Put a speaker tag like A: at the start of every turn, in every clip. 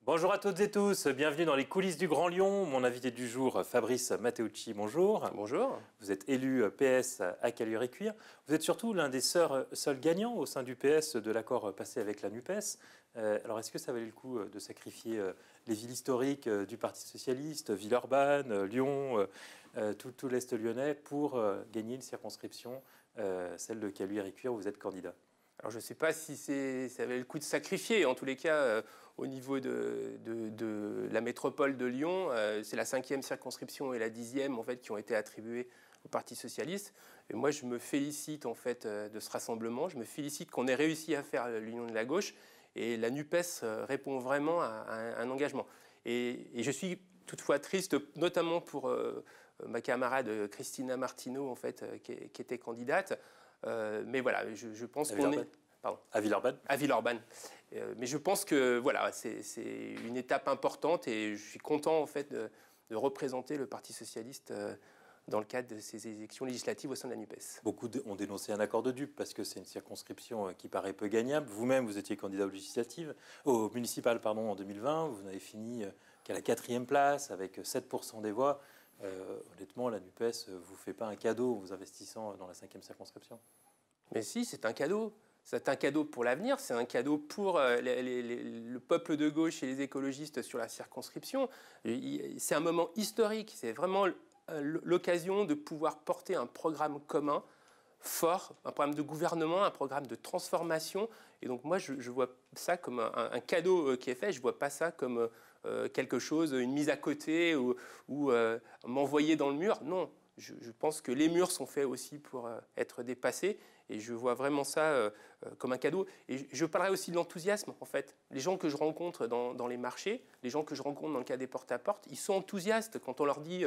A: Bonjour à toutes et tous, bienvenue dans les coulisses du Grand Lyon. Mon invité du jour, Fabrice Matteucci, bonjour.
B: Bonjour.
A: Vous êtes élu PS à Caluire-et-Cuire. Vous êtes surtout l'un des seuls gagnants au sein du PS de l'accord passé avec la NUPES. Alors est-ce que ça valait le coup de sacrifier les villes historiques du Parti Socialiste, Villeurbanne, Lyon, tout l'Est lyonnais pour gagner une circonscription, celle de Caluire-et-Cuire où vous êtes candidat?
B: Alors je ne sais pas si ça avait le coup de sacrifier. En tous les cas, au niveau de la métropole de Lyon, c'est la 5e circonscription et la 10e en fait, qui ont été attribuées au Parti Socialiste. Et moi, je me félicite en fait, de ce rassemblement. Je me félicite qu'on ait réussi à faire l'union de la gauche. Et la NUPES répond vraiment à un engagement. Et je suis toutefois triste, notamment pour ma camarade Christina Martineau, en fait, qui était candidate. Mais voilà, je pense qu'on est... Pardon.
A: À Villeurbanne.
B: À Villeurbanne. Mais je pense que voilà, c'est une étape importante et je suis content en fait de représenter le Parti Socialiste dans le cadre de ces élections législatives au sein de la NUPES.
A: Beaucoup ont dénoncé un accord de dupes parce que c'est une circonscription qui paraît peu gagnable. Vous-même, vous étiez candidat au municipal en 2020. Vous n'avez fini qu'à la 4e place avec 7% des voix. Honnêtement, la NUPES ne vous fait pas un cadeau en vous investissant dans la 5e circonscription.
B: Mais si, c'est un cadeau. C'est un cadeau pour l'avenir, c'est un cadeau pour le peuple de gauche et les écologistes sur la circonscription. C'est un moment historique, c'est vraiment l'occasion de pouvoir porter un programme commun fort, un programme de gouvernement, un programme de transformation. Et donc moi, je vois ça comme un cadeau qui est fait, je ne vois pas ça comme quelque chose, une mise à côté ou m'envoyer dans le mur. Non, je pense que les murs sont faits aussi pour être dépassés. Et je vois vraiment ça comme un cadeau. Et je parlerai aussi de l'enthousiasme, en fait. Les gens que je rencontre dans les marchés, les gens que je rencontre dans le cas des porte-à-porte, ils sont enthousiastes. Quand on leur dit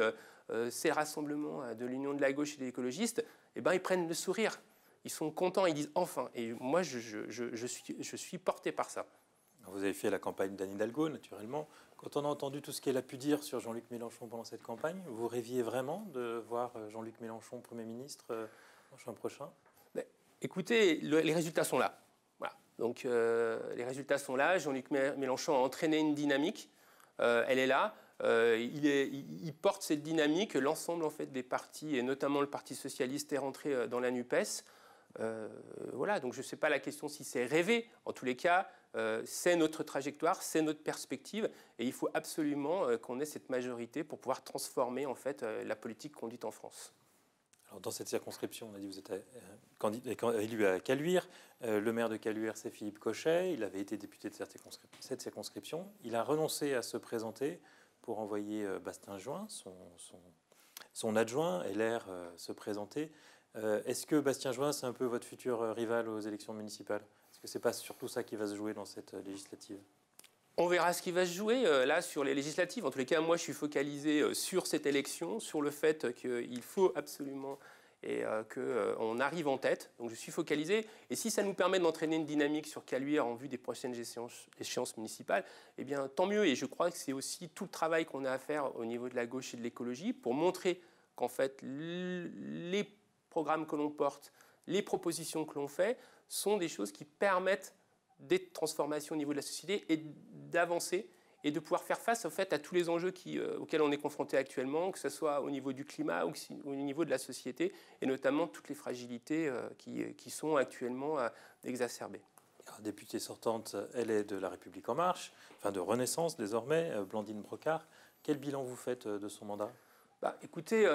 B: c'est le rassemblement de l'Union de la gauche et des écologistes, eh ben, ils prennent le sourire. Ils sont contents, ils disent enfin. Et moi, je suis porté par ça.
A: Vous avez fait la campagne d'Anne Hidalgo, naturellement. Quand on a entendu tout ce qu'elle a pu dire sur Jean-Luc Mélenchon pendant cette campagne, vous rêviez vraiment de voir Jean-Luc Mélenchon Premier ministre en juin prochain?
B: Écoutez, les résultats sont là. Voilà. Donc les résultats sont là. Jean-Luc Mélenchon a entraîné une dynamique. Elle est là. Il porte cette dynamique. L'ensemble en fait, des partis, et notamment le Parti Socialiste, est rentré dans la NUPES. Voilà, donc je ne sais pas la question si c'est rêvé. En tous les cas, c'est notre trajectoire, c'est notre perspective. Et il faut absolument qu'on ait cette majorité pour pouvoir transformer en fait, la politique conduite en France.
A: Alors, dans cette circonscription, on a dit que vous êtes élu à Caluire. Le maire de Caluire, c'est Philippe Cochet. Il avait été député de cette circonscription. Il a renoncé à se présenter pour envoyer Bastien Join, son adjoint, LR, se présenter. Est-ce que Bastien Join, c'est un peu votre futur rival aux élections municipales? Est-ce que ce n'est pas surtout ça qui va se jouer dans cette législative?
B: On verra ce qui va se jouer là sur les législatives. En tous les cas, moi, je suis focalisé sur cette élection, sur le fait qu'il faut absolument qu'on arrive en tête. Donc, je suis focalisé. Et si ça nous permet d'entraîner une dynamique sur Caluire en vue des prochaines échéances municipales, eh bien, tant mieux. Et je crois que c'est aussi tout le travail qu'on a à faire au niveau de la gauche et de l'écologie pour montrer qu'en fait, les programmes que l'on porte, les propositions que l'on fait sont des choses qui permettent des transformations au niveau de la société et d'avancer et de pouvoir faire face au fait, à tous les enjeux auxquels on est confronté actuellement, que ce soit au niveau du climat ou au niveau de la société, et notamment toutes les fragilités qui sont actuellement exacerbées.
A: La députée sortante, elle est de La République En Marche, enfin de Renaissance désormais, Blandine Brocard. Quel bilan vous faites de son mandat?
B: Écoutez,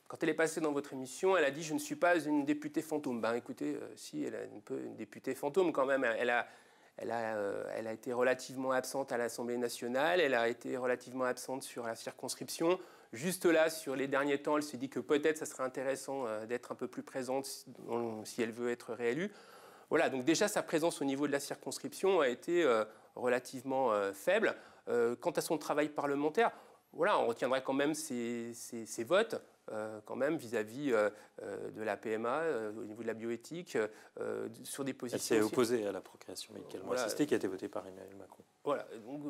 B: quand elle est passée dans votre émission, elle a dit « je ne suis pas une députée fantôme ». Écoutez, si, elle est un peu une députée fantôme quand même. Elle a été relativement absente à l'Assemblée nationale, elle a été relativement absente sur la circonscription. Juste là, sur les derniers temps, elle s'est dit que peut-être ça serait intéressant d'être un peu plus présente si elle veut être réélue. Voilà, donc déjà sa présence au niveau de la circonscription a été relativement faible. Quant à son travail parlementaire, voilà, on retiendrait quand même ses votes. Quand même vis-à-vis de la PMA, au niveau de la bioéthique, sur des positions...
A: Elle s'est opposée à la procréation médicalement assistée qui a été votée par Emmanuel Macron.
B: Voilà, donc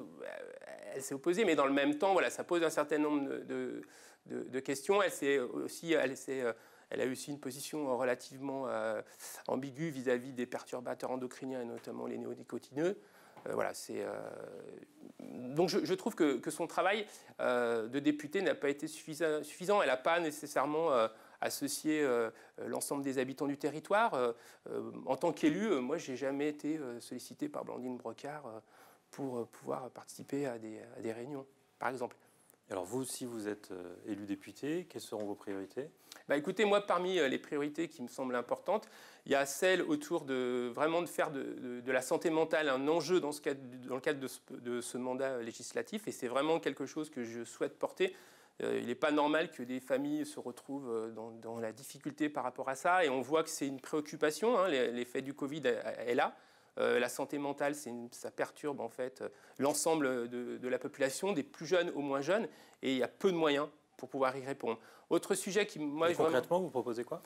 B: elle s'est opposée, mais dans le même temps, voilà, ça pose un certain nombre de questions. Elle a eu aussi une position relativement ambiguë vis-à-vis des perturbateurs endocriniens et notamment les néonicotinoïdes. Voilà, donc je trouve que son travail de député n'a pas été suffisant. Elle n'a pas nécessairement associé l'ensemble des habitants du territoire. En tant qu'élu, moi, je n'ai jamais été sollicité par Blandine Brocard pour pouvoir participer à des réunions, par exemple.
A: Alors vous, si vous êtes élu député, quelles seront vos priorités ?
B: Écoutez, moi, parmi les priorités qui me semblent importantes, il y a celle autour de vraiment de faire de la santé mentale un enjeu dans le cadre de ce mandat législatif. Et c'est vraiment quelque chose que je souhaite porter. Il n'est pas normal que des familles se retrouvent dans la difficulté par rapport à ça. Et on voit que c'est une préoccupation. Hein, l'effet du Covid est là. La santé mentale, ça perturbe en fait l'ensemble de la population, des plus jeunes aux moins jeunes. Et il y a peu de moyens pour pouvoir y répondre. Autre sujet qui, moi,
A: concrètement, vous proposez quoi ?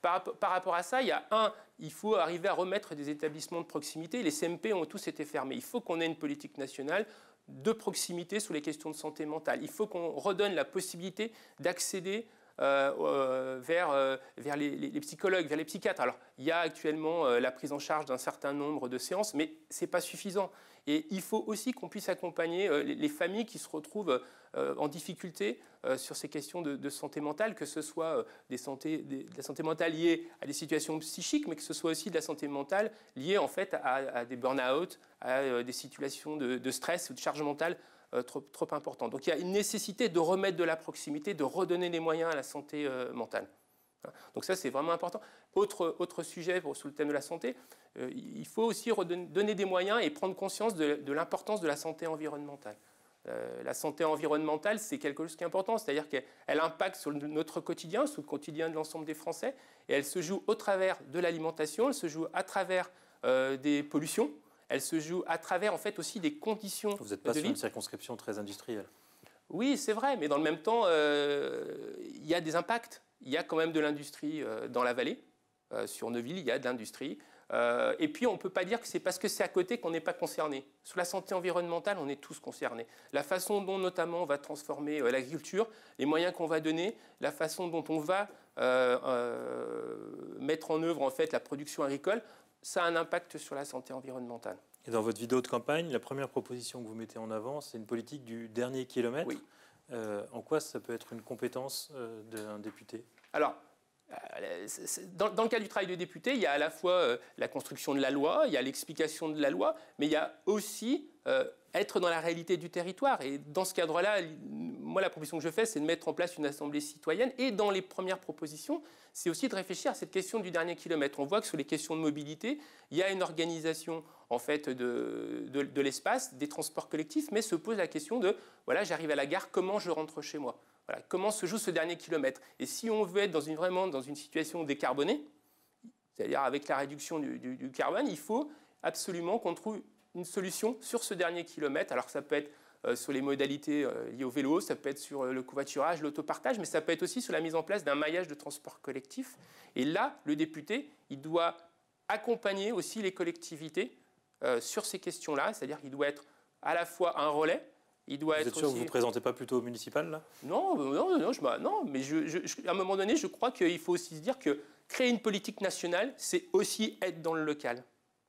B: Par rapport à ça, il faut arriver à remettre des établissements de proximité. Les CMP ont tous été fermés. Il faut qu'on ait une politique nationale de proximité sur les questions de santé mentale. Il faut qu'on redonne la possibilité d'accéder vers les psychologues, vers les psychiatres. Alors, il y a actuellement la prise en charge d'un certain nombre de séances, mais ce n'est pas suffisant. Et il faut aussi qu'on puisse accompagner les familles qui se retrouvent en difficulté sur ces questions de santé mentale, que ce soit de la santé mentale liée à des situations psychiques, mais que ce soit aussi de la santé mentale liée en fait à des burn-out, à des situations de stress ou de charge mentale trop importantes. Donc il y a une nécessité de remettre de la proximité, de redonner les moyens à la santé mentale. Donc ça, c'est vraiment important. Autre sujet sous le thème de la santé, il faut aussi donner des moyens et prendre conscience de l'importance de la santé environnementale. La santé environnementale, c'est quelque chose qui est important, c'est-à-dire qu'elle impacte sur notre quotidien, sur le quotidien de l'ensemble des Français, et elle se joue au travers de l'alimentation, elle se joue à travers des pollutions, elle se joue à travers en fait aussi des conditions de vie.
A: Vous n'êtes pas sur une circonscription très industrielle.
B: Oui, c'est vrai, mais dans le même temps, il y a des impacts. Il y a quand même de l'industrie dans la vallée. Sur Neuville, il y a de l'industrie. Et puis, on ne peut pas dire que c'est parce que c'est à côté qu'on n'est pas concerné. Sur la santé environnementale, on est tous concernés. La façon dont, notamment, on va transformer l'agriculture, les moyens qu'on va donner, la façon dont on va mettre en œuvre en fait, la production agricole, ça a un impact sur la santé environnementale.
A: Et dans votre vidéo de campagne, la première proposition que vous mettez en avant, c'est une politique du dernier kilomètre.
B: Oui.
A: En quoi ça peut être une compétence d'un député ?
B: Alors, dans le cas du travail de député, il y a à la fois la construction de la loi, il y a l'explication de la loi, mais il y a aussi être dans la réalité du territoire. Et dans ce cadre-là, moi, la proposition que je fais, c'est de mettre en place une assemblée citoyenne. Et dans les premières propositions, c'est aussi de réfléchir à cette question du dernier kilomètre. On voit que sur les questions de mobilité, il y a une organisation en fait, de l'espace, des transports collectifs, mais se pose la question de, voilà, j'arrive à la gare, comment je rentre chez moi ? Voilà, comment se joue ce dernier kilomètre ? Et si on veut être vraiment dans une situation décarbonée, c'est-à-dire avec la réduction du carbone, il faut absolument qu'on trouve une solution sur ce dernier kilomètre. Alors ça peut être sur les modalités liées au vélo, ça peut être sur le covoiturage, l'autopartage, mais ça peut être aussi sur la mise en place d'un maillage de transport collectif. Et là, le député, il doit accompagner aussi les collectivités sur ces questions-là, c'est-à-dire qu'il doit être à la fois un relais. Il doit
A: vous êtes sûr que vous ne vous présentez pas plutôt au municipal, là ?
B: Non, mais à un moment donné, je crois qu'il faut aussi se dire que créer une politique nationale, c'est aussi être dans le local.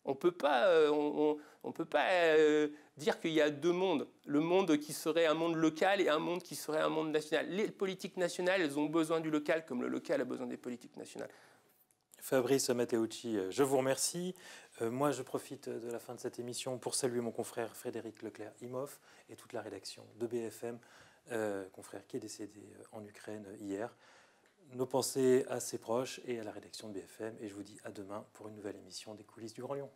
B: On ne peut pas dire qu'il y a deux mondes. Le monde qui serait un monde local et un monde qui serait un monde national. Les politiques nationales, elles ont besoin du local comme le local a besoin des politiques nationales.
A: Fabrice Matteucci, je vous remercie. Moi, je profite de la fin de cette émission pour saluer mon confrère Frédéric Leclerc-Imhoff et toute la rédaction de BFM, confrère qui est décédé en Ukraine hier. Nos pensées à ses proches et à la rédaction de BFM. Et je vous dis à demain pour une nouvelle émission des coulisses du Grand Lyon.